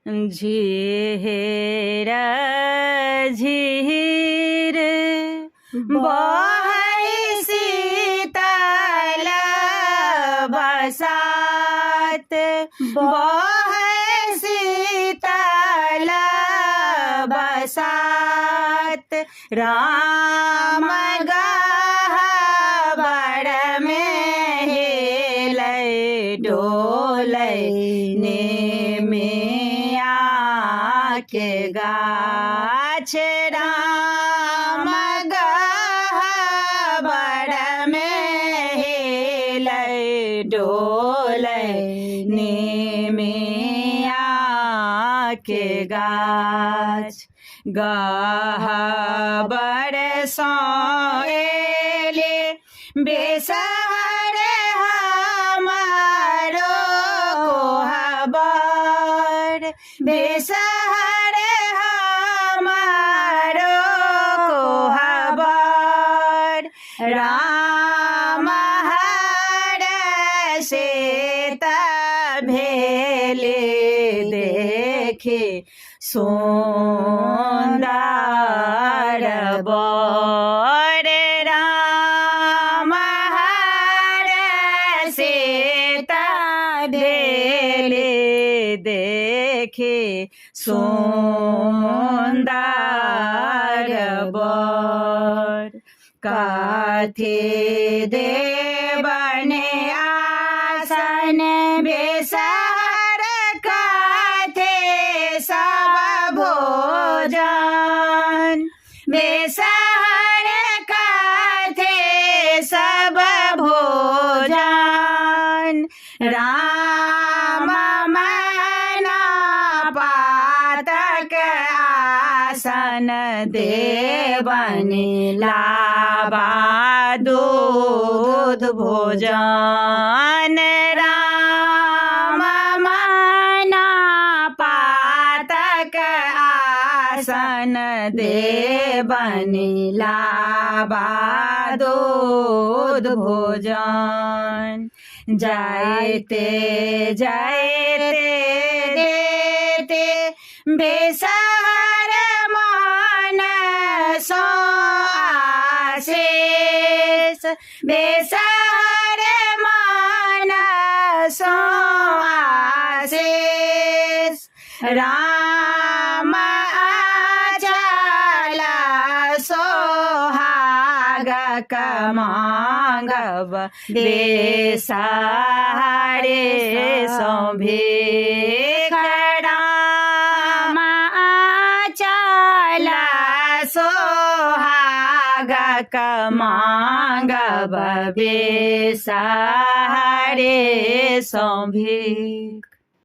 झीर झीर बहै शीतल बसात बहै शीतल बसात राम गह्वर में हेलै डोलै नेमिया के गाछ राम गह्वर में हेलै डोलै नेमिया के गाछ गह्वर सँ एले बेसहर हमारो कोहबर बेसहर हमारो कोहबर राम हर से भेले देखे सुंदर बर राम हर से भेले देखे सुंदर बर कथी देवने आसन बेसहर कथे सब भोजन बेसहर कथे सब भोजन राम मना पातक आसन देवनि लाबा दूध भोजन राम मना पातक आसन देवनि लाबा दूध भोजन जायते जायते देते बेसहर मन सो आशीष बेसहर मन सो आशीष राम आचल सोहाग कमांगब बेसहारे सो भीख राम आचल सोहाग कमांगब बेसहारे सो भीख।